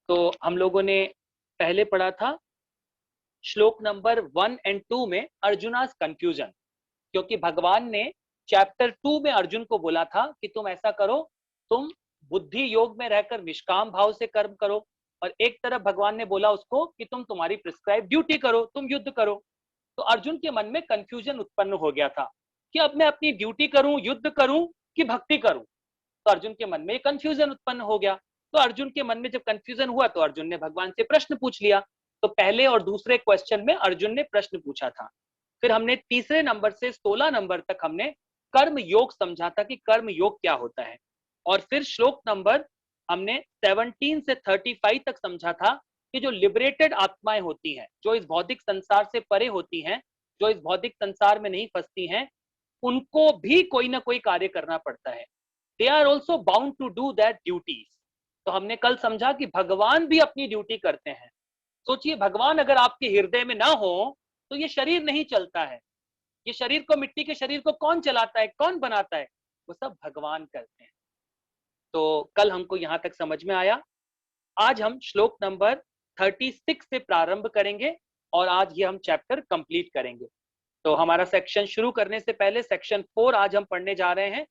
तो हम लोगों ने पहले पढ़ा था श्लोक नंबर 1 एंड 2 में अर्जुनास कंफ्यूजन, क्योंकि भगवान ने चैप्टर 2 में अर्जुन को बोला था कि तुम ऐसा करो, तुम बुद्धि योग में रहकर निष्काम भाव से कर्म करो, और एक तरफ भगवान ने बोला उसको कि तुम तुम्हारी प्रिस्क्राइब ड्यूटी करो, तुम युद्ध करो। तो अर्जुन के मन में कंफ्यूजन उत्पन्न हो गया था कि अब मैं अपनी ड्यूटी करूं, युद्ध करूं कि भक्ति करूं। तो अर्जुन के मन में कंफ्यूजन उत्पन्न हो गया। तो अर्जुन के मन में जब कंफ्यूजन हुआ तो अर्जुन ने भगवान से प्रश्न पूछ लिया। तो पहले और दूसरे क्वेश्चन में अर्जुन ने प्रश्न पूछा था। फिर हमने तीसरे नंबर से 16 नंबर तक हमने कर्म योग समझा था कि कर्म योग क्या होता है। और फिर श्लोक नंबर हमने 17 से 35 तक समझा था कि जो लिबरेटेड आत्माएं होती हैं, जो इस भौतिक संसार से परे होती हैं, जो इस भौतिक संसार में नहीं फंसती हैं, उनको भी कोई ना कोई कार्य करना पड़ता है। They are also bound to do that duties. तो हमने कल समझा कि भगवान भी अपनी ड्यूटी करते हैं। सोचिए, भगवान अगर आपके हृदय में ना हो तो ये शरीर नहीं चलता है। ये शरीर को, मिट्टी के शरीर को कौन चलाता है, कौन बनाता है? वो सब भगवान करते हैं। तो कल हमको यहां तक समझ में आया। आज हम श्लोक नंबर 36 से प्रारंभ करेंगे और आज ये हम चैप्टर कंप्लीट करेंगे। तो हमारा सेक्शन शुरू करने से पहले सेक्शन 4 आज हम पढ़ने जा रहे हैं,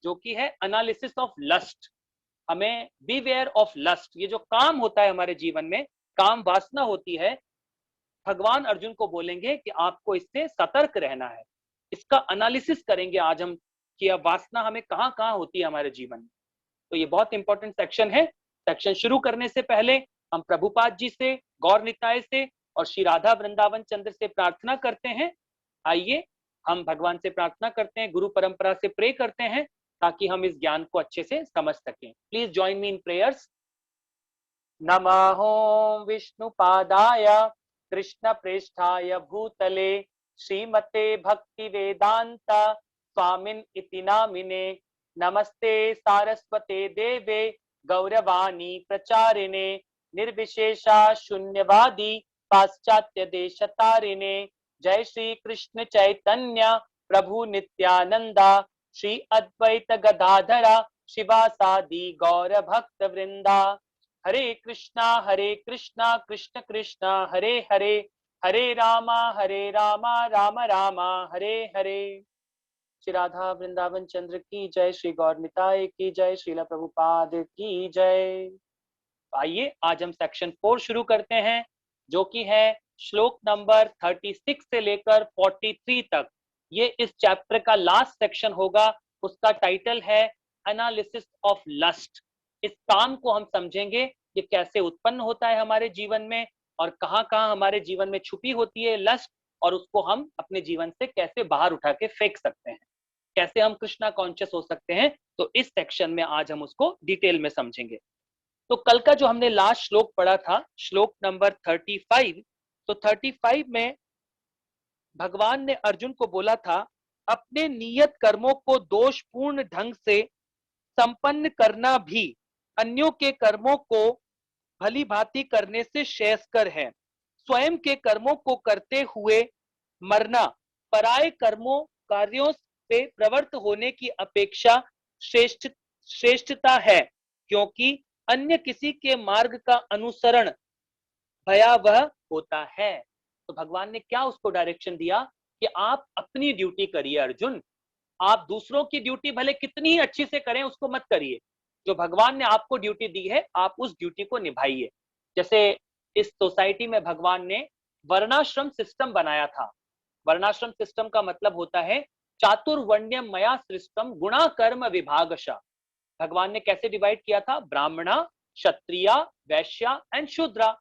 जो कि है एनालिसिस ऑफ लस्ट। हमें बीवेयर ऑफ लस्ट, ये जो काम होता है हमारे जीवन में, काम वासना होती है, भगवान अर्जुन को बोलेंगे कि आपको इससे सतर्क रहना है। इसका एनालिसिस करेंगे आज हम कि अब वासना हमें कहां कहां होती है हमारे जीवन में। तो ये बहुत इंपॉर्टेंट सेक्शन है। सेक्शन शुरू करने से पहले हम प्रभुपाद जी से, गौर निताय से और श्री राधा वृंदावन चंद्र से प्रार्थना करते हैं। आइए हम भगवान से प्रार्थना करते हैं, गुरु परंपरा से प्रे करते हैं, ताकि हम इस ज्ञान को अच्छे से समझ सकें। Please join me in prayers. नमो विष्णुपादाय कृष्ण प्रेष्ठाय भूतले श्रीमते भक्ति वेदांत स्वामिन इति नामिने। नमस्ते सारस्वते देवे गौरवाणी प्रचारिणे निर्विशेषा शून्यवादी पाश्चात्य देशतारिणे। जय श्री कृष्ण चैतन्य प्रभु नित्यानंदा श्री अद्वैत गदाधरा शिवासादि गौर भक्त वृंदा। हरे कृष्णा कृष्ण कृष्णा हरे हरे, हरे रामा राम रामा हरे हरे। श्री राधा वृंदावन चंद्र की जय, श्री गौर निताय की जय, श्रीला प्रभुपाद की जय। आइए आज हम सेक्शन 4 शुरू करते हैं, जो कि है श्लोक नंबर 36 से लेकर 43 तक। ये इस चैप्टर का लास्ट सेक्शन होगा। उसका टाइटल है एनालिसिस ऑफ लस्ट। इस काम को हम समझेंगे, ये कैसे उत्पन्न होता है हमारे जीवन में और कहां कहां हमारे जीवन में छुपी होती है लस्ट, और उसको हम अपने जीवन से कैसे बाहर उठा के फेंक सकते हैं, कैसे हम कृष्णा कॉन्शियस हो सकते हैं। तो इस सेक्शन में आज हम उसको डिटेल में समझेंगे। तो कल का जो हमने लास्ट श्लोक पढ़ा था, श्लोक नंबर 35, तो 35 में भगवान ने अर्जुन को बोला था, अपने नियत कर्मों को दोषपूर्ण ढंग से संपन्न करना भी अन्यों के कर्मों को भली भांति करने से श्रेयस्कर है। स्वयं के कर्मों को करते हुए मरना पराये कर्मों कार्यों पे प्रवृत्त होने की अपेक्षा श्रेष्ठता है, क्योंकि अन्य किसी के मार्ग का अनुसरण भयावह होता है। तो भगवान ने क्या उसको डायरेक्शन दिया कि आप अपनी ड्यूटी करिए अर्जुन। आप दूसरों की ड्यूटी भले कितनी ही अच्छी से करें, उसको मत करिए। जो भगवान ने आपको ड्यूटी दी है, आप उस ड्यूटी को निभाइए। जैसे इस सोसाइटी में भगवान ने वर्णाश्रम सिस्टम बनाया था। वर्णाश्रम सिस्टम का मतलब होता है चातुर्वर्ण्यम मया सृष्टम गुणा कर्म विभागशः। भगवान ने कैसे डिवाइड किया था? ब्राह्मणा, क्षत्रिया, वैश्या एंड शूद्रा।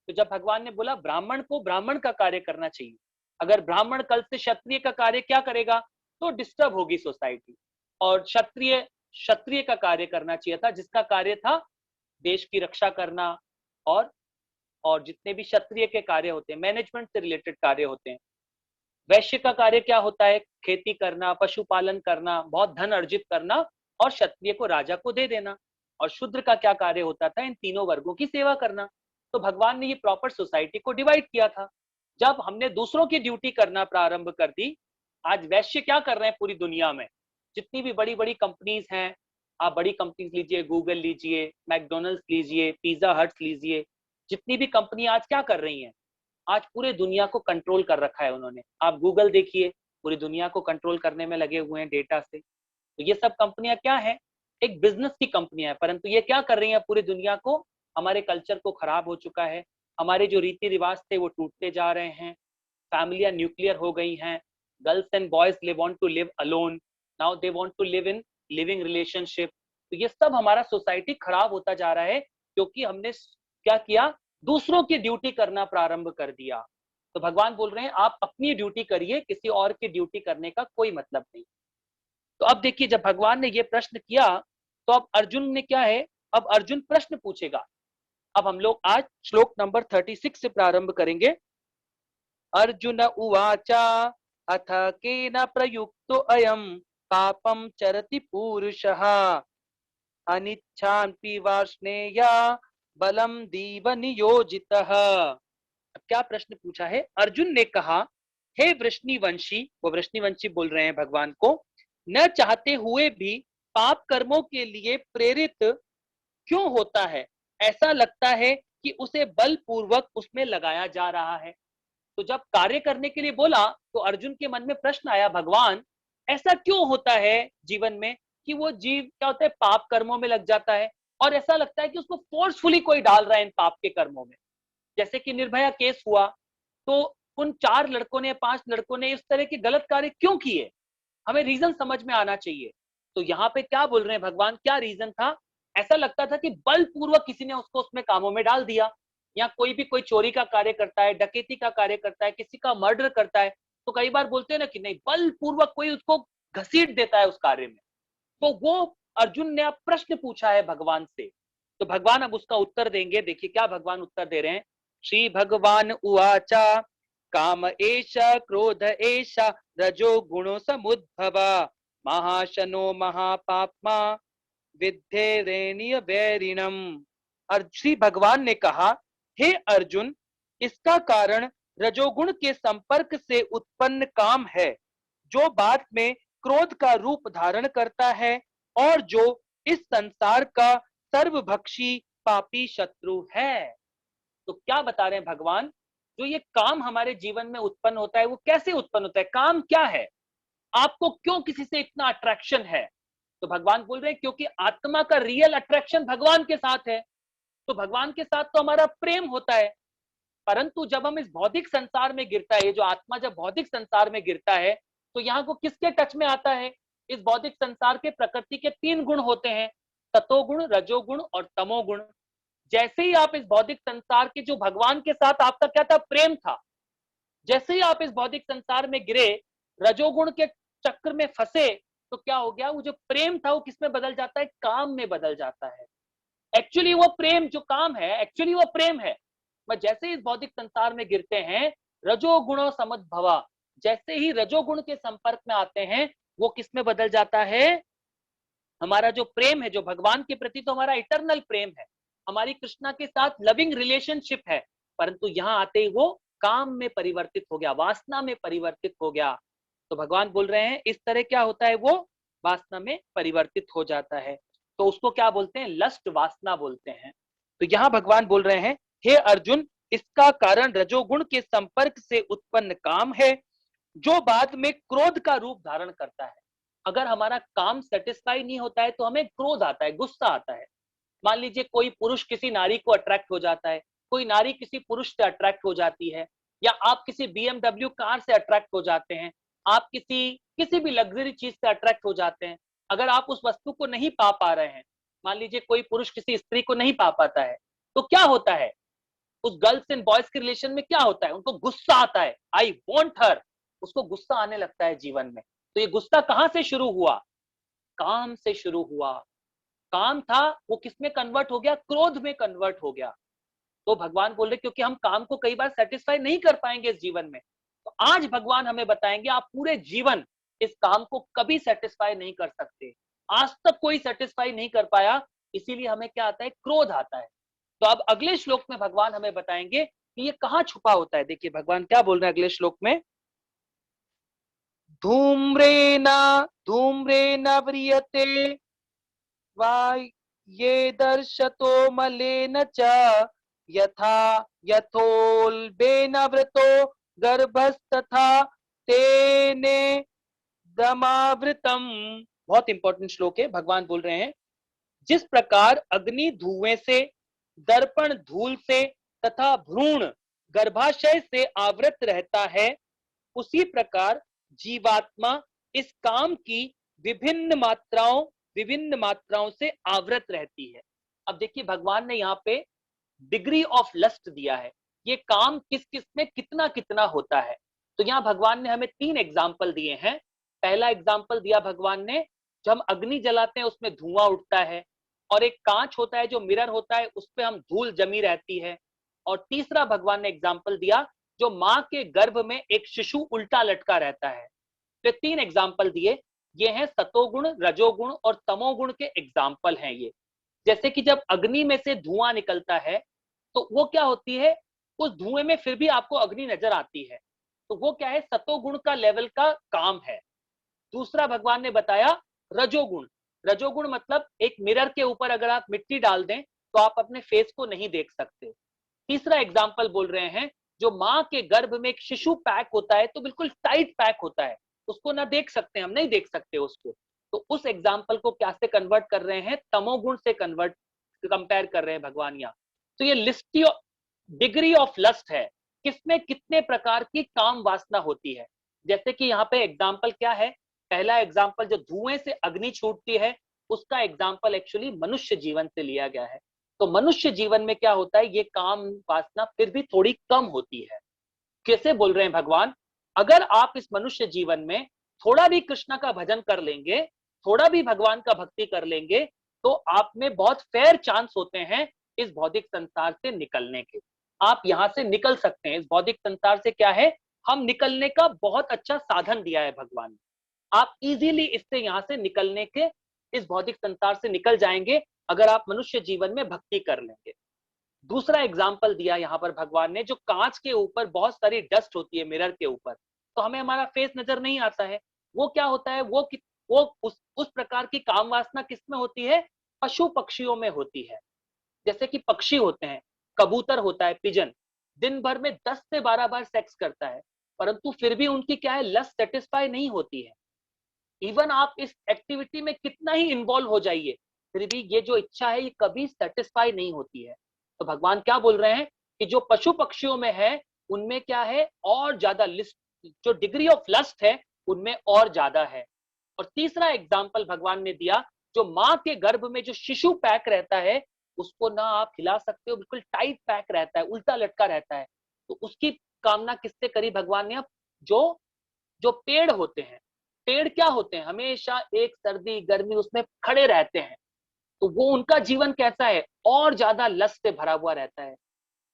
तो जब भगवान ने बोला ब्राह्मण को ब्राह्मण का कार्य करना चाहिए, अगर ब्राह्मण कल से क्षत्रिय का कार्य क्या करेगा तो डिस्टर्ब होगी सोसाइटी। और क्षत्रिय क्षत्रिय का कार्य करना चाहिए था, जिसका कार्य था देश की रक्षा करना, और जितने भी क्षत्रिय के कार्य होते हैं, मैनेजमेंट से रिलेटेड कार्य होते हैं। वैश्य का कार्य क्या होता है? खेती करना, पशुपालन करना, बहुत धन अर्जित करना और क्षत्रिय को राजा को दे देना। और शूद्र का क्या कार्य होता था? इन तीनों वर्गों की सेवा करना। तो भगवान ने ये प्रॉपर सोसाइटी को डिवाइड किया था। जब हमने दूसरों की ड्यूटी करना प्रारंभ कर दी, आज वैश्य क्या कर रहे हैं पूरी दुनिया में? जितनी भी बड़ी बड़ी कंपनीज हैं, आप बड़ी कंपनीज लीजिए, गूगल लीजिए, मैकडोनल्ड्स लीजिए, पिज्जा हट्स लीजिए, जितनी भी कंपनी आज क्या कर रही हैं, आज पूरे दुनिया को कंट्रोल कर रखा है उन्होंने। आप गूगल देखिए, पूरी दुनिया को कंट्रोल करने में लगे हुए हैं डेटा से। तो ये सब कंपनियां क्या है, एक बिजनेस की कंपनियां हैं, परंतु ये क्या कर रही हैं, पूरी दुनिया को, हमारे कल्चर को खराब हो चुका है, हमारे जो रीति रिवाज थे वो टूटते जा रहे हैं, फैमिलियां न्यूक्लियर हो गई हैं, girls and boys they want to live alone, now they want to live in living relationship. तो ये सब हमारा सोसाइटी खराब होता जा रहा है, क्योंकि हमने क्या किया, दूसरों की ड्यूटी करना प्रारंभ कर दिया। तो भगवान बोल रहे हैं आप अपनी ड्यूटी करिए, किसी और की ड्यूटी करने का कोई मतलब नहीं। तो अब देखिए, जब भगवान ने ये प्रश्न किया, तो अब अर्जुन ने क्या है, अब अर्जुन प्रश्न पूछेगा। अब हम लोग आज श्लोक नंबर 36 से प्रारंभ करेंगे। अर्जुन उवाच अथ केन प्रयुक्तो अयम पापम चरति पुरुषः अनिच्छान्पि वार्ष्णेय बलम दीव नियोजितः। अब क्या प्रश्न पूछा है, अर्जुन ने कहा, हे वृष्णिवंशी, वो वृष्णिवंशी बोल रहे हैं भगवान को, न चाहते हुए भी पाप कर्मों के लिए प्रेरित क्यों होता है, ऐसा लगता है कि उसे बलपूर्वक उसमें लगाया जा रहा है। तो जब कार्य करने के लिए बोला, तो अर्जुन के मन में प्रश्न आया, भगवान ऐसा क्यों होता है जीवन में कि वो जीव क्या होता है, पाप कर्मों में लग जाता है, और ऐसा लगता है कि उसको फोर्सफुली कोई डाल रहा है इन पाप के कर्मों में। जैसे कि निर्भया केस हुआ, तो उन 4 लड़कों ने, 5 लड़कों ने इस तरह के गलत कार्य क्यों किए, हमें रीजन समझ में आना चाहिए। तो यहाँ पे क्या बोल रहे हैं भगवान, क्या रीजन था, ऐसा लगता था कि बलपूर्वक किसी ने उसको उसमें कामों में डाल दिया। या कोई भी कोई चोरी का कार्य करता है, डकैती का कार्य करता है, किसी का मर्डर करता है, तो कई बार बोलते हैं ना कि नहीं, बलपूर्वक कोई उसको घसीट देता है उस कार्य में। तो वो अर्जुन ने अब प्रश्न पूछा है भगवान से, तो भगवान अब उसका उत्तर देंगे। देखिए क्या भगवान उत्तर दे रहे हैं। श्री भगवान उवाचा काम एष क्रोध एष रजो गुणो समुद्भव महाशनो महापाप्मा विद्धेरेणीय वैरिणम। श्री भगवान ने कहा, हे अर्जुन, इसका कारण रजोगुण के संपर्क से उत्पन्न काम है, जो बाद में क्रोध का रूप धारण करता है और जो इस संसार का सर्वभक्षी पापी शत्रु है। तो क्या बता रहे हैं भगवान, जो ये काम हमारे जीवन में उत्पन्न होता है, वो कैसे उत्पन्न होता है, काम क्या है, आपको क्यों किसी से इतना अट्रैक्शन है। तो भगवान बोल रहे हैं क्योंकि आत्मा का रियल अट्रैक्शन भगवान के साथ है, तो भगवान के साथ तो हमारा प्रेम होता है। परंतु जब हम इस भौतिक संसार में गिरता है, ये जो आत्मा जब भौतिक संसार में गिरता है, तो यहाँ को किसके टच में आता है, इस भौतिक संसार के प्रकृति के 3 गुण होते हैं, तत्वगुण, रजोगुण और तमोगुण। जैसे ही आप इस भौतिक संसार के, जो भगवान के साथ आपका क्या था, प्रेम था, जैसे ही आप इस भौतिक संसार में गिरे, रजोगुण के चक्र में फंसे, तो क्या हो गया, वो जो प्रेम था वो किसमें बदल जाता है, काम में बदल जाता है। एक्चुअली वो प्रेम जो काम है, एक्चुअली वो प्रेम है। मैं जैसे ही इस भौतिक संसार में गिरते हैं, रजोगुणो समुद्भवा, जैसे ही रजोगुण के संपर्क में आते हैं, वो किसमें बदल जाता है, हमारा जो प्रेम है, जो भगवान के प्रति तो हमारा इटरनल प्रेम है, हमारी कृष्णा के साथ लविंग रिलेशनशिप है, परंतु यहाँ आते ही वो काम में परिवर्तित हो गया, वासना में परिवर्तित हो गया। तो भगवान बोल रहे हैं इस तरह क्या होता है, वो वासना में परिवर्तित हो जाता है, तो उसको क्या बोलते हैं, लस्ट वासना बोलते हैं। तो यहाँ भगवान बोल रहे हैं, हे अर्जुन, इसका कारण रजोगुण के संपर्क से उत्पन्न काम है, जो बाद में क्रोध का रूप धारण करता है। अगर हमारा काम सेटिस्फाई नहीं होता है, तो हमें क्रोध आता है, गुस्सा आता है। मान लीजिए कोई पुरुष किसी नारी को अट्रैक्ट हो जाता है, कोई नारी किसी पुरुष से अट्रैक्ट हो जाती है, या आप किसी BMW कार से अट्रैक्ट हो जाते हैं, आप किसी किसी भी लग्जरी चीज से अट्रैक्ट हो जाते हैं। अगर आप उस वस्तु को नहीं पा रहे हैं, मान लीजिए कोई पुरुष किसी स्त्री को नहीं पा पाता है, तो क्या होता है, उस गर्ल्स एंड बॉयज के रिलेशन में क्या होता है, उनको गुस्सा आता है, आई वॉन्ट हर, उसको गुस्सा आने लगता है जीवन में। तो ये गुस्सा कहां से शुरू हुआ, काम से शुरू हुआ। काम था वो किसमें कन्वर्ट हो गया, क्रोध में कन्वर्ट हो गया। तो भगवान बोल रहे क्योंकि हम काम को कई बार सेटिस्फाई नहीं कर पाएंगे इस जीवन में, तो आज भगवान हमें बताएंगे आप पूरे जीवन इस काम को कभी सेटिस्फाई नहीं कर सकते, आज तक कोई सेटिस्फाई नहीं कर पाया, इसीलिए हमें क्या आता है, क्रोध आता है। तो अब अगले श्लोक में भगवान हमें बताएंगे कि ये कहाँ छुपा होता है। देखिए भगवान क्या बोल रहे हैं अगले श्लोक में, धूम्रेण धूम्रेण व्रियते वा ये दर्शतो मलेन च यथा यथोल्बेन वृतो गर्भस्तथा तेने दमावृतम। बहुत इंपॉर्टेंट श्लोक है। भगवान बोल रहे हैं जिस प्रकार अग्नि धुएं से, दर्पण धूल से तथा भ्रूण गर्भाशय से आवृत रहता है, उसी प्रकार जीवात्मा इस काम की विभिन्न मात्राओं से आवृत रहती है। अब देखिए भगवान ने यहाँ पे डिग्री ऑफ लस्ट दिया है, ये काम किस किस में कितना कितना होता है। तो यहाँ भगवान ने हमें 3 एग्जाम्पल दिए हैं। पहला एग्जाम्पल दिया भगवान ने, जब हम अग्नि जलाते हैं उसमें धुआं उठता है, और एक कांच होता है जो मिरर होता है, उस पर हम धूल जमी रहती है। और तीसरा भगवान ने एग्जाम्पल दिया, जो माँ के गर्भ में एक शिशु उल्टा लटका रहता है। तो 3 एग्जाम्पल दिए, ये हैं सतोगुण, रजोगुण और तमोगुण के एग्जाम्पल हैं ये। जैसे कि जब अग्नि में से धुआं निकलता है तो वो क्या होती है, उस धुएं में फिर भी आपको अग्नि नजर आती है, तो वो क्या है, सतोगुण का लेवल का काम है। दूसरा भगवान ने बताया रजोगुण। रजोगुण मतलब एक मिरर के ऊपर अगर आप मिट्टी डाल दें तो आप अपने फेस को नहीं देख सकते। तीसरा एग्जाम्पल बोल रहे हैं, जो माँ के गर्भ में एक शिशु पैक होता है तो बिल्कुल टाइट पैक होता है, उसको ना देख सकते, हम नहीं देख सकते उसको। तो उस एग्जाम्पल को क्या से कन्वर्ट कर रहे हैं, तमोगुण से कन्वर्ट कंपेयर कर रहे हैं भगवान यहाँ। तो ये लिस्ट डिग्री ऑफ लस्ट है, किसमें कितने प्रकार की काम वासना होती है। जैसे कि यहाँ पे एग्जाम्पल क्या है, पहला एग्जाम्पल जो धुएं से अग्नि छूटती है, उसका एग्जाम्पल एक्चुअली मनुष्य जीवन से लिया गया है। तो मनुष्य जीवन में क्या होता है, ये काम वासना फिर भी थोड़ी कम होती है। कैसे बोल रहे हैं भगवान, अगर आप इस मनुष्य जीवन में थोड़ा भी कृष्ण का भजन कर लेंगे, थोड़ा भी भगवान का भक्ति कर लेंगे, तो आप में बहुत फेयर चांस होते हैं इस भौतिक संसार से निकलने के। आप यहां से निकल सकते हैं। इस भौतिक संसार से क्या है, हम निकलने का बहुत अच्छा साधन दिया है भगवान ने। आप इजीली इससे यहां से निकलने के, इस भौतिक संसार से निकल जाएंगे अगर आप मनुष्य जीवन में भक्ति कर लेंगे। दूसरा एग्जाम्पल दिया यहाँ पर भगवान ने, जो कांच के ऊपर बहुत सारी डस्ट होती है मिरर के ऊपर, तो हमें हमारा फेस नजर नहीं आता है। वो क्या होता है, वो उस प्रकार की काम वासना किसमें होती है, पशु पक्षियों में होती है। जैसे कि पक्षी होते हैं, कबूतर होता है, पिजन, दिन भर में 10 से 12 बार सेक्स करता है, परंतु फिर भी उनकी क्या है, लस्ट सेटिस्फाई नहीं होती है। इवन आप इस एक्टिविटी में कितना ही इन्वॉल्व हो जाइए, फिर भी ये जो इच्छा है ये कभी सेटिस्फाई नहीं होती है। तो भगवान क्या बोल रहे हैं कि जो पशु पक्षियों में है उनमें क्या है, और ज्यादा लिस्ट, जो डिग्री ऑफ लस्ट है उनमें और ज्यादा है। और तीसरा एग्जाम्पल भगवान ने दिया, जो माँ के गर्भ में जो शिशु पैक रहता है, उसको ना आप हिला सकते हो, बिल्कुल टाइट पैक रहता है, उल्टा लटका रहता है। तो उसकी कामना किससे करी भगवान ने, अब जो जो पेड़ होते हैं, पेड़ क्या होते हैं, हमेशा एक सर्दी गर्मी उसमें खड़े रहते हैं, तो वो उनका जीवन कैसा है, और ज्यादा लस्ट से भरा हुआ रहता है।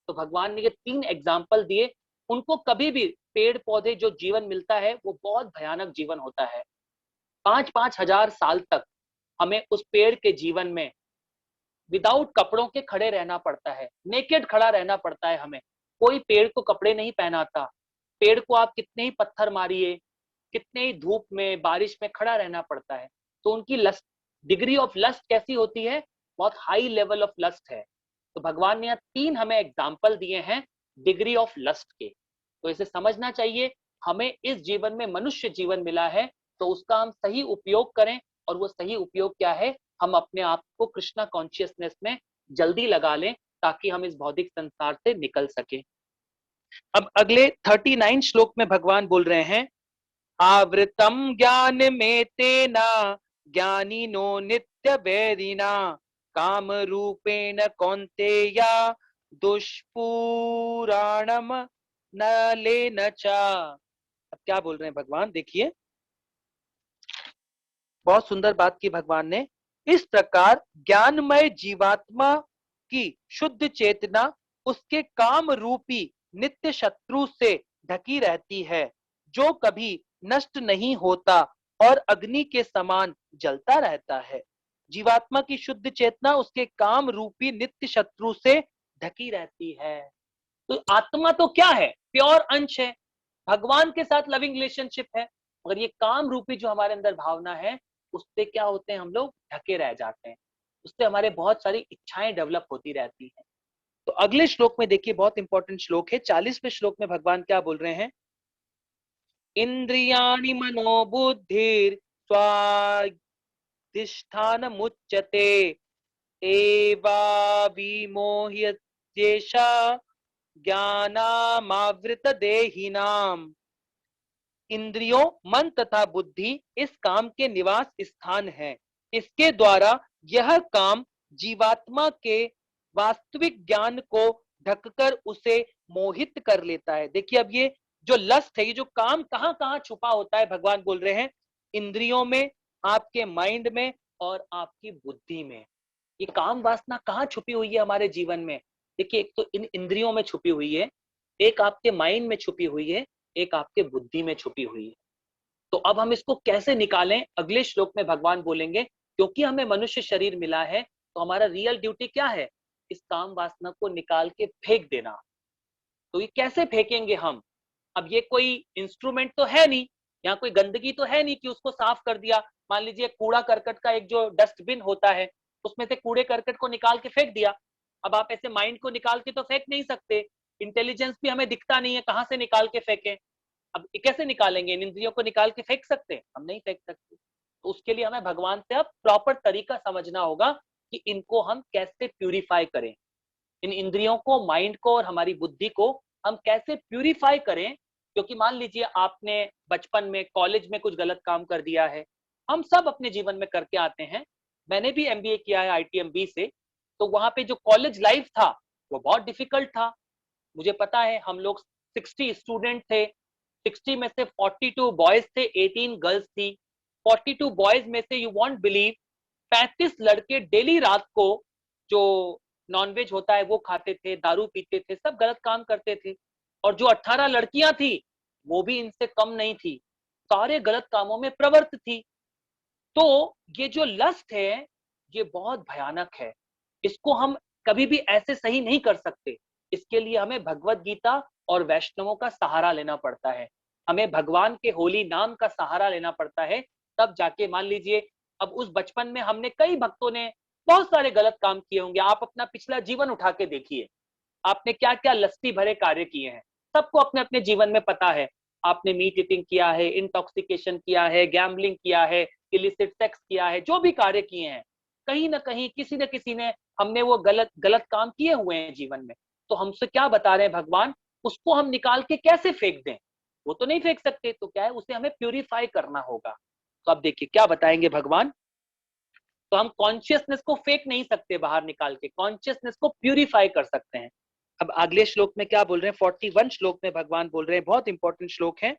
तो भगवान ने ये 3 एग्जाम्पल दिए। उनको कभी भी पेड़ पौधे जो जीवन मिलता है वो बहुत भयानक जीवन होता है। 5-5 हजार साल तक हमें उस पेड़ के जीवन में विदाउट कपड़ों के खड़े रहना पड़ता है, नेकेड खड़ा रहना पड़ता है हमें। कोई पेड़ को कपड़े नहीं पहनाता। पेड़ को आप कितने ही पत्थर मारिए, कितने ही धूप में बारिश में खड़ा रहना पड़ता है। तो उनकी लस्ट, डिग्री ऑफ लस्ट कैसी होती है, बहुत हाई लेवल ऑफ लस्ट है। तो भगवान ने यहाँ 3 हमें एग्जाम्पल दिए हैं डिग्री ऑफ लस्ट के। तो इसे समझना चाहिए, हमें इस जीवन में मनुष्य जीवन मिला है, तो उसका हम सही उपयोग करें। और वो सही उपयोग क्या है, हम अपने आप को कृष्णा कॉन्शियसनेस में जल्दी लगा लें, ताकि हम इस भौतिक संसार से निकल सके। अब अगले 39 श्लोक में भगवान बोल रहे हैं, आवृतम ज्ञान में तेना ज्ञानिनो नित्य वैरिना काम रूपेण कौन्तेया दुष्पुराणम न लेन चा। अब क्या बोल रहे हैं भगवान, देखिए बहुत सुंदर बात की भगवान ने। इस प्रकार ज्ञानमय जीवात्मा की शुद्ध चेतना उसके काम रूपी नित्य शत्रु से ढकी रहती है, जो कभी नष्ट नहीं होता और अग्नि के समान जलता रहता है। जीवात्मा की शुद्ध चेतना उसके काम रूपी नित्य शत्रु से ढकी रहती है। तो आत्मा तो क्या है, प्योर अंश है, भगवान के साथ लविंग रिलेशनशिप है, मगर ये काम रूपी जो हमारे अंदर भावना है, उससे क्या होते हैं, हम लोग ढके रह जाते हैं। उससे हमारे बहुत सारी इच्छाएं डेवलप होती रहती हैं। तो अगले श्लोक में देखिए, बहुत इंपॉर्टेंट श्लोक है, 40वें श्लोक में भगवान क्या बोल रहे हैं? इंद्रियाणि मनोबुद्धिर स्वाधिष्ठान मुच्यते एवा विमोह्यत्येषा ज्ञानामावृत देहिनाम। इंद्रियों, मन तथा बुद्धि इस काम के निवास स्थान है। इसके द्वारा यह काम जीवात्मा के वास्तविक ज्ञान को ढककर उसे मोहित कर लेता है। देखिए, अब ये जो लस्ट है, ये जो काम कहां कहां छुपा होता है, भगवान बोल रहे हैं इंद्रियों में, आपके माइंड में और आपकी बुद्धि में। ये काम वासना कहाँ छुपी हुई है हमारे जीवन में? देखिए, एक तो इन इंद्रियों में छुपी हुई है, एक आपके माइंड में छुपी हुई है, एक आपके बुद्धि में छुपी हुई है। तो अब हम इसको कैसे निकालें? अगले श्लोक में भगवान बोलेंगे, क्योंकि हमें मनुष्य शरीर मिला है तो हमारा रियल ड्यूटी क्या है? इस काम वासना को निकाल के फेंक देना। तो ये कैसे फेंकेंगे हम? अब ये कोई इंस्ट्रूमेंट तो है नहीं, यहाँ कोई गंदगी तो है नहीं कि उसको साफ कर दिया। मान लीजिए कूड़ा करकट का एक जो डस्टबिन होता है, उसमें से कूड़े करकट को निकाल के फेंक दिया। अब आप ऐसे माइंड को निकाल के तो फेंक नहीं सकते, इंटेलिजेंस भी हमें दिखता नहीं है, कहाँ से निकाल के फेंकें? अब कैसे निकालेंगे? इन इंद्रियों को निकाल के फेंक सकते हैं? हम नहीं फेंक सकते। तो उसके लिए हमें भगवान से अब प्रॉपर तरीका समझना होगा कि इनको हम कैसे प्यूरिफाई करें, इन इंद्रियों को, माइंड को और हमारी बुद्धि को हम कैसे प्यूरिफाई करें। क्योंकि मान लीजिए आपने बचपन में, कॉलेज में कुछ गलत काम कर दिया है, हम सब अपने जीवन में करके आते हैं। मैंने भी एमबीए किया है आईटीएमबी से, तो वहां पे जो कॉलेज लाइफ था वो बहुत डिफिकल्ट था। मुझे पता है, हम लोग 60 स्टूडेंट थे, 60 में से 42 बॉयज थे, 18 गर्ल्स थी। 42 बॉयज में से, यू वॉन्ट बिलीव, 35 लड़के डेली रात को जो नॉनवेज होता है वो खाते थे, दारू पीते थे, सब गलत काम करते थे। और जो 18 लड़कियां थी वो भी इनसे कम नहीं थी, सारे गलत कामों में प्रवृत्त थी। तो ये जो लस्ट है ये बहुत भयानक है, इसको हम कभी भी ऐसे सही नहीं कर सकते। इसके लिए हमें भगवत गीता और वैष्णवों का सहारा लेना पड़ता है, हमें भगवान के होली नाम का सहारा लेना पड़ता है। तब जाके, मान लीजिए अब उस बचपन में हमने, कई भक्तों ने बहुत सारे गलत काम किए होंगे, आप अपना पिछला जीवन उठा के देखिए, आपने क्या क्या लस्ती भरे कार्य किए हैं, सबको अपने अपने जीवन में पता है। आपने मीट ईटिंग किया है, इंटॉक्सिकेशन किया है, गैम्बलिंग किया है, इलिसिट सेक्स किया है, जो भी कार्य किए हैं, कहीं ना कहीं किसी न किसी ने, हमने वो गलत गलत काम किए हुए हैं जीवन में। तो हमसे क्या बता रहे हैं भगवान? उसको हम निकाल के कैसे फेंक दें? वो तो नहीं फेंक सकते, तो क्या है, उसे हमें प्यूरिफाई करना होगा। तो अब देखिए क्या बताएंगे भगवान। तो हम कॉन्शियसनेस को फेंक नहीं सकते बाहर निकाल के, कॉन्शियसनेस को प्यूरिफाई कर सकते हैं। अब अगले श्लोक में क्या बोल रहे हैं? 41 श्लोक में भगवान बोल रहे हैं, बहुत इंपॉर्टेंट श्लोक है।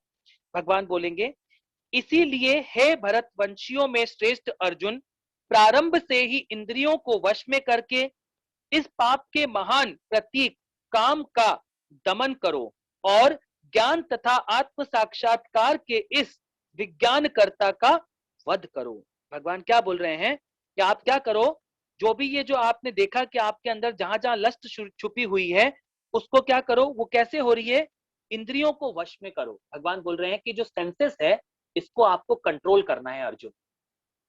भगवान बोलेंगे, इसीलिए हे भरत वंशियों में श्रेष्ठ अर्जुन, प्रारंभ से ही इंद्रियों को वश में करके इस पाप के महान प्रतीक काम का दमन करो और ज्ञान तथा आत्म साक्षात्कार के इस विज्ञानकर्ता का वध करो। भगवान क्या बोल रहे हैं कि आप क्या करो, जो भी ये जो आपने देखा कि आपके अंदर जहां जहां लस्ट छुपी हुई है, उसको क्या करो, वो कैसे हो रही है? इंद्रियों को वश में करो। भगवान बोल रहे हैं कि जो सेंसेस है इसको आपको कंट्रोल करना है अर्जुन।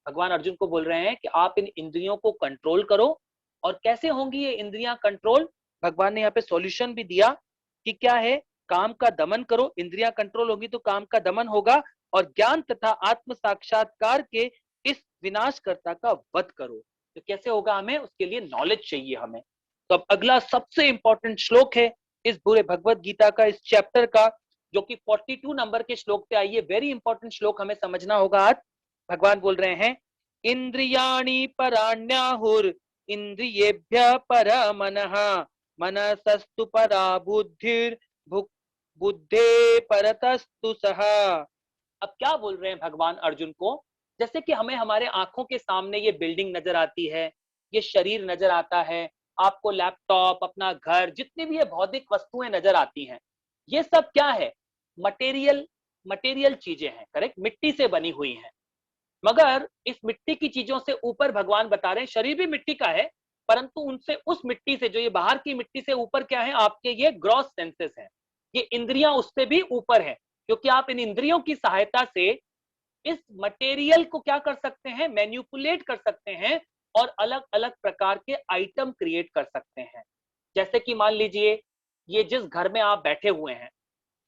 भगवान अर्जुन को बोल रहे हैं कि आप इन इंद्रियों को कंट्रोल करो। और कैसे होंगी ये इंद्रियां कंट्रोल? भगवान ने यहाँ पे सॉल्यूशन भी दिया कि क्या है, काम का दमन करो, इंद्रियां कंट्रोल होगी तो काम का दमन होगा, और ज्ञान तथा आत्म साक्षात्कार के इस विनाशकर्ता का वध करो। तो कैसे होगा? हमें उसके लिए नॉलेज चाहिए हमें। तो अब अगला सबसे इंपॉर्टेंट श्लोक है इस पूरे भगवत गीता का, इस चैप्टर का, जो कि 42 नंबर के श्लोक पे आई है। वेरी इंपॉर्टेंट श्लोक हमें समझना होगा आज। भगवान बोल रहे हैं, इंद्रियाणि पराण्याहुर इंद्रियेभ्य परा मनः, मनसस्तु परा बुद्धिर बुद्धे परतस्तु सह। अब क्या बोल रहे हैं भगवान अर्जुन को? जैसे कि हमें हमारे आंखों के सामने ये बिल्डिंग नजर आती है, ये शरीर नजर आता है, आपको लैपटॉप, अपना घर, जितनी भी ये भौतिक वस्तुएं नजर आती हैं, ये सब क्या है? मटेरियल, मटेरियल चीजें हैं, करेक्ट, मिट्टी से बनी हुई हैं। मगर इस मिट्टी की चीजों से ऊपर भगवान बता रहे हैं, शरीर भी मिट्टी का है, परंतु उनसे, उस मिट्टी से, जो ये बाहर की मिट्टी से ऊपर क्या है? आपके ये ग्रॉस सेंसेस हैं, ये इंद्रियां उससे भी ऊपर है। क्योंकि आप इन इंद्रियों की सहायता से इस मटेरियल को क्या कर सकते हैं? मैन्युपुलेट कर सकते हैं, और अलग अलग प्रकार के आइटम क्रिएट कर सकते हैं। जैसे कि मान लीजिए ये जिस घर में आप बैठे हुए हैं,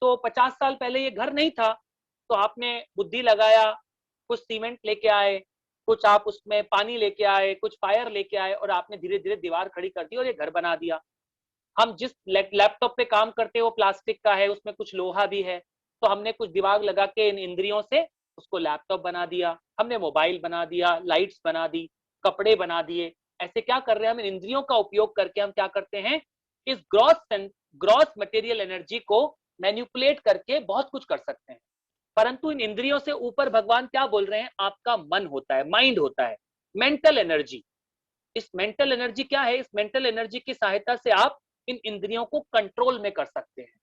तो 50 साल पहले ये घर नहीं था, तो आपने बुद्धि लगाया, कुछ सीमेंट लेके आए, कुछ आप उसमें पानी लेके आए, कुछ फायर लेके आए और आपने धीरे धीरे दीवार खड़ी कर दी और ये घर बना दिया। हम जिस लैपटॉप पे काम करते हैं वो प्लास्टिक का है, उसमें कुछ लोहा भी है, तो हमने कुछ दिमाग लगा के इन इंद्रियों से उसको लैपटॉप बना दिया, हमने मोबाइल बना दिया, लाइट्स बना दी, कपड़े बना दिए। ऐसे क्या कर रहे हैं हम, इन इंद्रियों का उपयोग करके हम क्या करते हैं, इस ग्रॉस मटेरियल एनर्जी को मैनिपुलेट करके बहुत कुछ कर सकते हैं। परंतु इन इंद्रियों से ऊपर भगवान क्या बोल रहे हैं, आपका मन होता है, माइंड होता है, मेंटल एनर्जी। इस मेंटल एनर्जी क्या है, इस मेंटल एनर्जी की सहायता से आप इन इंद्रियों को कंट्रोल में कर सकते हैं।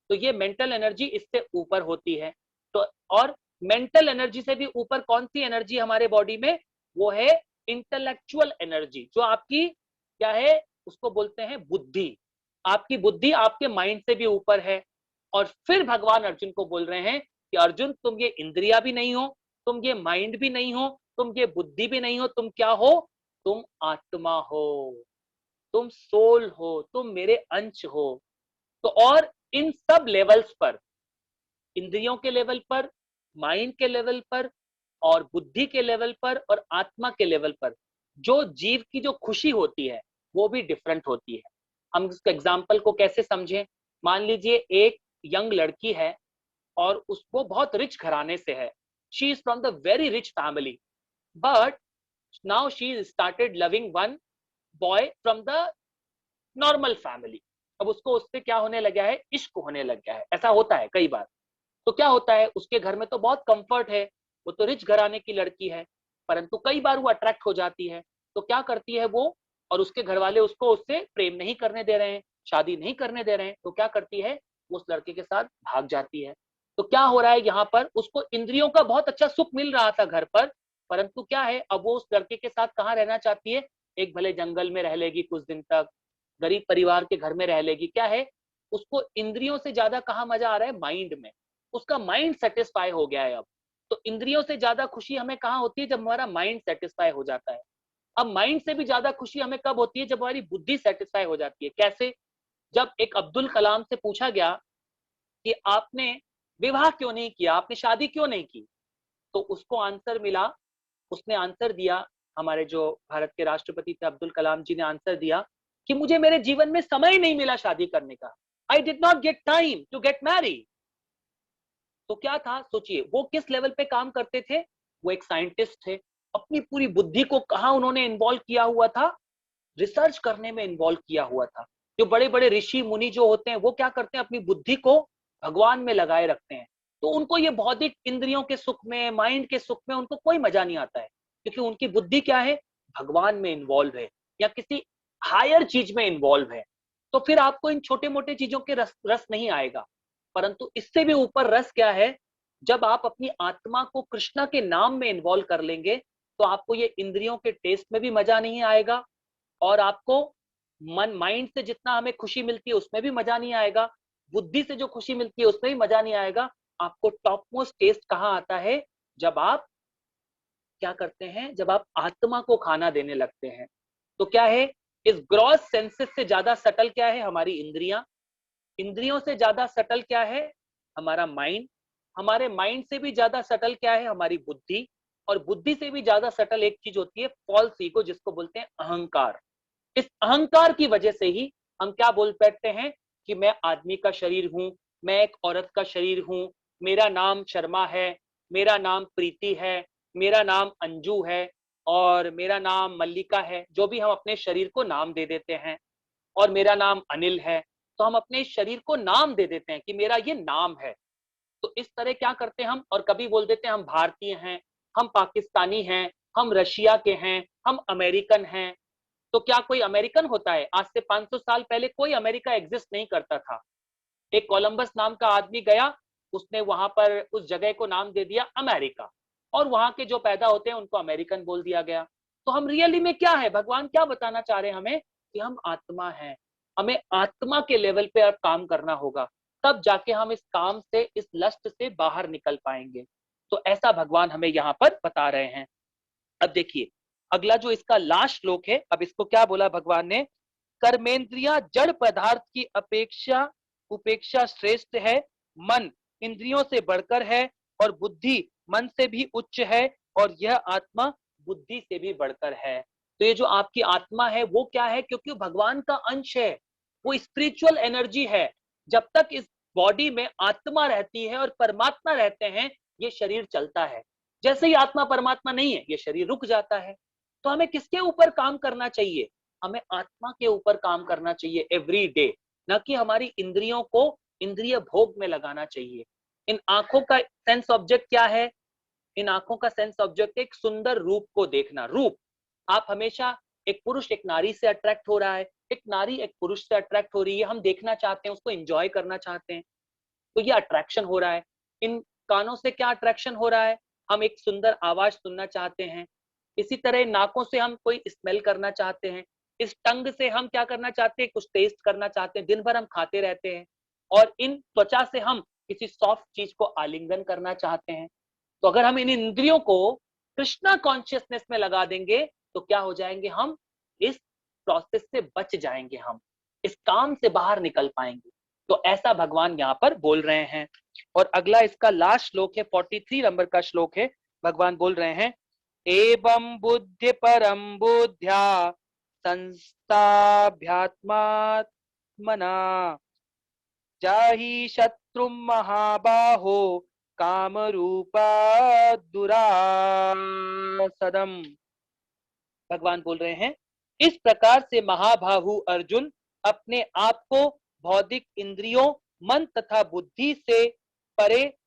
तो ये मेंटल एनर्जी इससे ऊपर होती है। तो और मेंटल एनर्जी से भी ऊपर कौन सी एनर्जी हमारे बॉडी में, वो है इंटेलेक्चुअल एनर्जी, जो आपकी क्या है, उसको बोलते हैं बुद्धि। आपकी बुद्धि आपके माइंड से भी ऊपर है। और फिर भगवान अर्जुन को बोल रहे हैं कि अर्जुन, तुम ये इंद्रिया भी नहीं हो, तुम ये माइंड भी नहीं हो, तुम ये बुद्धि भी नहीं हो, तुम क्या हो, तुम आत्मा हो, तुम सोल हो, तुम मेरे अंश हो। तो और इन सब लेवल्स पर, इंद्रियों के लेवल पर, माइंड के लेवल पर और बुद्धि के लेवल पर और आत्मा के लेवल पर, जो जीव की जो खुशी होती है वो भी डिफरेंट होती है। हम इसके एग्जाम्पल को कैसे समझें, मान लीजिए एक यंग लड़की है और उसको बहुत रिच घराने से है, she is from the very rich family, but now she started loving one boy from the normal family. अब उसको उससे क्या होने लगा है, इश्क होने लग गया है। ऐसा होता है कई बार। तो क्या होता है, उसके घर में तो बहुत कंफर्ट है, वो तो रिच घराने की लड़की है, परंतु कई बार वो अट्रैक्ट हो जाती है। तो क्या करती है वो, और उसके घर वाले उसको उससे प्रेम नहीं करने दे रहे हैं, शादी नहीं करने दे रहे हैं, तो क्या करती है, उस लड़के के साथ भाग जाती है। तो क्या हो रहा है यहाँ पर, उसको इंद्रियों का बहुत अच्छा सुख मिल रहा था घर पर, परंतु क्या है, अब वो उस लड़के के साथ कहाँ रहना चाहती है, एक भले जंगल में रह लेगी कुछ दिन तक, गरीब परिवार के घर में रह लेगी। क्या है, उसको इंद्रियों से ज्यादा कहाँ मजा आ रहा है, माइंड में। उसका माइंड सेटिस्फाई हो गया है अब। तो इंद्रियों से ज्यादा खुशी हमें कहाँ होती है, जब हमारा माइंड सेटिस्फाई हो जाता है। अब माइंड से भी ज्यादा खुशी हमें कब होती है, जब हमारी बुद्धि सेटिस्फाई हो जाती है। कैसे, जब एक अब्दुल कलाम से पूछा गया कि आपने विवाह क्यों नहीं किया, आपने शादी क्यों नहीं की, तो उसको आंसर मिला, उसने आंसर दिया, हमारे जो भारत के राष्ट्रपति थे अब्दुल कलाम जी ने आंसर दिया कि मुझे मेरे जीवन में समय नहीं मिला शादी करने का, I did not get time to get married. तो क्या था, सोचिए वो किस लेवल पे काम करते थे, वो एक साइंटिस्ट थे। अपनी पूरी बुद्धि को कहा उन्होंने इन्वॉल्व किया हुआ था, रिसर्च करने में इन्वॉल्व किया हुआ था। जो बड़े बड़े ऋषि मुनि जो होते हैं वो क्या करते हैं, अपनी बुद्धि को भगवान में लगाए रखते हैं। तो उनको ये भौतिक इंद्रियों के सुख में, माइंड के सुख में उनको कोई मजा नहीं आता है, क्योंकि उनकी बुद्धि क्या है, भगवान में इन्वॉल्व है या किसी हायर चीज में इन्वॉल्व है। तो फिर आपको इन छोटे मोटे चीजों के रस नहीं आएगा। परंतु इससे भी ऊपर रस क्या है, जब आप अपनी आत्मा को कृष्णा के नाम में इन्वॉल्व कर लेंगे, तो आपको ये इंद्रियों के टेस्ट में भी मजा नहीं आएगा, और आपको मन माइंड से जितना हमें खुशी मिलती है उसमें भी मजा नहीं आएगा, बुद्धि से जो खुशी मिलती है उसमें भी मजा नहीं आएगा। आपको टॉप मोस्ट टेस्ट कहाँ आता है, जब आप क्या करते हैं, जब आप आत्मा को खाना देने लगते हैं। तो क्या है, इस ग्रॉस सेंसेस से ज्यादा सटल क्या है, हमारी इंद्रियां। इंद्रियों से ज्यादा सटल क्या है, हमारा माइंड। हमारे माइंड से भी ज्यादा सटल क्या है, हमारी बुद्धि। और बुद्धि से भी ज्यादा सटल एक चीज होती है, फॉल्स ईगो, जिसको बोलते हैं अहंकार। इस अहंकार की वजह से ही हम क्या बोल बैठते हैं कि मैं आदमी का शरीर हूं, मैं एक औरत का शरीर हूं, मेरा नाम शर्मा है, मेरा नाम प्रीति है, मेरा नाम अंजू है, और मेरा नाम मल्लिका है। जो भी हम अपने शरीर को नाम दे देते हैं, और मेरा नाम अनिल है, तो हम अपने शरीर को नाम दे देते हैं कि मेरा ये नाम है। तो इस तरह क्या करते हैं हम, और कभी बोल देते हैं हम भारतीय हैं, हम पाकिस्तानी हैं, हम रशिया के हैं, हम अमेरिकन हैं। तो क्या कोई अमेरिकन होता है, आज से 500 साल पहले कोई अमेरिका एग्जिस्ट नहीं करता था। एक कोलंबस नाम का आदमी गया, उसने वहां पर उस जगह को नाम दे दिया अमेरिका, और वहां के जो पैदा होते हैं उनको अमेरिकन बोल दिया गया। तो हम रियली में क्या है, भगवान क्या बताना चाह रहे हैं हमें, कि हम आत्मा हैं। हमें आत्मा के लेवल पे अब काम करना होगा, तब जाके हम इस काम से, इस लस्ट से बाहर निकल पाएंगे। तो ऐसा भगवान हमें यहाँ पर बता रहे हैं। अब देखिए, अगला जो इसका लास्ट श्लोक है, अब इसको क्या बोला भगवान ने, कर्मेंद्रियां जड़ पदार्थ की अपेक्षा उपेक्षा श्रेष्ठ है, मन इंद्रियों से बढ़कर है और बुद्धि मन से भी उच्च है और यह आत्मा बुद्धि से भी बढ़कर है। तो ये जो आपकी आत्मा है वो क्या है, क्योंकि भगवान का अंश है, वो स्पिरिचुअल एनर्जी है। जब तक इस बॉडी में आत्मा रहती है और परमात्मा रहते हैं, ये शरीर चलता है। जैसे ही आत्मा परमात्मा नहीं है, ये शरीर रुक जाता है। तो हमें किसके ऊपर काम करना चाहिए, हमें आत्मा के ऊपर काम करना चाहिए एवरी डे, न कि हमारी इंद्रियों को इंद्रिय भोग में लगाना चाहिए। इन आंखों का सेंस ऑब्जेक्ट क्या है, इन आंखों का सेंस ऑब्जेक्ट एक सुंदर रूप को देखना। रूप, आप हमेशा, एक पुरुष एक नारी से अट्रैक्ट हो रहा है, एक नारी एक पुरुष से अट्रैक्ट हो रही है, हम देखना चाहते हैं, उसको एंजॉय करना चाहते हैं, तो ये अट्रैक्शन हो रहा है। इन कानों से क्या अट्रैक्शन हो रहा है, हम एक सुंदर आवाज सुनना चाहते हैं। इसी तरह नाकों से हम कोई स्मेल करना चाहते हैं। इस टंग से हम क्या करना चाहते हैं, कुछ टेस्ट करना चाहते हैं, दिन भर हम खाते रहते हैं। और इन त्वचा से हम किसी सॉफ्ट चीज को आलिंगन करना चाहते हैं। तो अगर हम इन इंद्रियों को कृष्णा कॉन्शियसनेस में लगा देंगे तो क्या हो जाएंगे, हम इस प्रोसेस से बच जाएंगे, हम इस काम से बाहर निकल पाएंगे। तो ऐसा भगवान यहाँ पर बोल रहे हैं। और अगला इसका लास्ट श्लोक है, 43 नंबर का श्लोक है। भगवान बोल रहे हैं, एवं बुद्धि परम बुद्ध्या संस्थाभ्यात्मात्मना जाहि शत्रु महाबाहो काम रूपा दुरासदम। भगवान बोल रहे हैं, इस प्रकार से महाबाहु अर्जुन अपने आप को भौतिक इंद्रियों, मन तथा बुद्धि से परे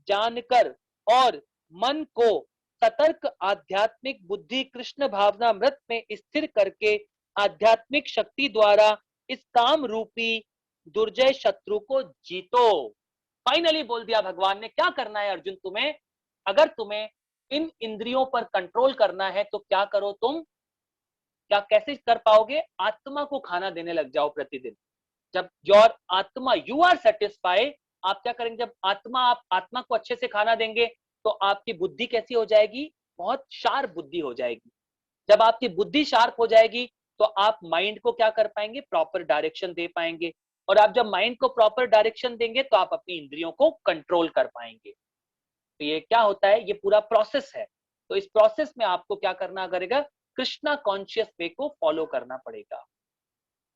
जानकर और मन को सतर्क आध्यात्मिक बुद्धि कृष्ण भावना मृत में स्थिर करके आध्यात्मिक शक्ति द्वारा इस काम रूपी दुर्जय शत्रु को जीतो। फाइनली बोल दिया भगवान ने, क्या करना है अर्जुन तुम्हें, अगर तुम्हें इन इंद्रियों पर कंट्रोल करना है तो क्या करो, तुम क्या कैसे कर पाओगे, आत्मा को खाना देने लग जाओ प्रतिदिन। जब योर आत्मा, यू आर सेटिस्फाइड, आप क्या करेंगे, जब आप आत्मा को अच्छे से खाना देंगे तो आपकी बुद्धि कैसी हो जाएगी, बहुत शार्प बुद्धि हो जाएगी। जब आपकी बुद्धि शार्प हो जाएगी तो आप माइंड को क्या कर पाएंगे, प्रॉपर डायरेक्शन दे पाएंगे। और आप जब माइंड को प्रॉपर डायरेक्शन देंगे तो आप अपनी इंद्रियों को कंट्रोल कर पाएंगे। तो ये क्या होता है, ये पूरा प्रोसेस है। तो इस प्रोसेस में आपको क्या करना करेगा, कृष्णा कॉन्शियस वे को फॉलो करना पड़ेगा।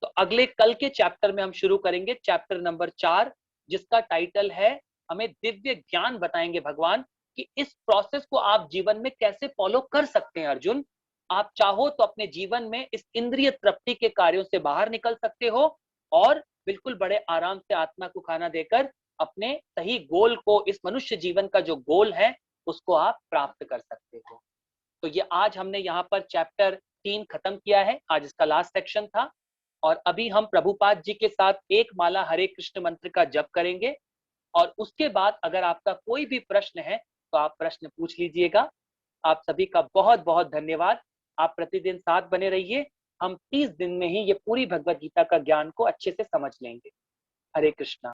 तो अगले कल के चैप्टर में हम शुरू करेंगे चैप्टर नंबर 4, जिसका टाइटल है, हमें दिव्य ज्ञान बताएंगे भगवान कि इस प्रोसेस को आप जीवन में कैसे फॉलो कर सकते हैं। अर्जुन, आप चाहो तो अपने जीवन में इस इंद्रिय तृप्ति के कार्यों से बाहर निकल सकते हो और बिल्कुल बड़े आराम से आत्मा को खाना देकर अपने सही गोल को, इस मनुष्य जीवन का जो गोल है उसको आप प्राप्त कर सकते हो। तो ये आज हमने यहाँ पर चैप्टर 3 खत्म किया है, आज इसका लास्ट सेक्शन था। और अभी हम प्रभुपाद जी के साथ एक माला हरे कृष्ण मंत्र का जप करेंगे और उसके बाद अगर आपका कोई भी प्रश्न है तो आप प्रश्न पूछ लीजिएगा। आप सभी का बहुत बहुत धन्यवाद। आप प्रतिदिन साथ बने रहिए, हम 30 दिन में ही ये पूरी भगवत गीता का ज्ञान को अच्छे से समझ लेंगे। हरे कृष्णा।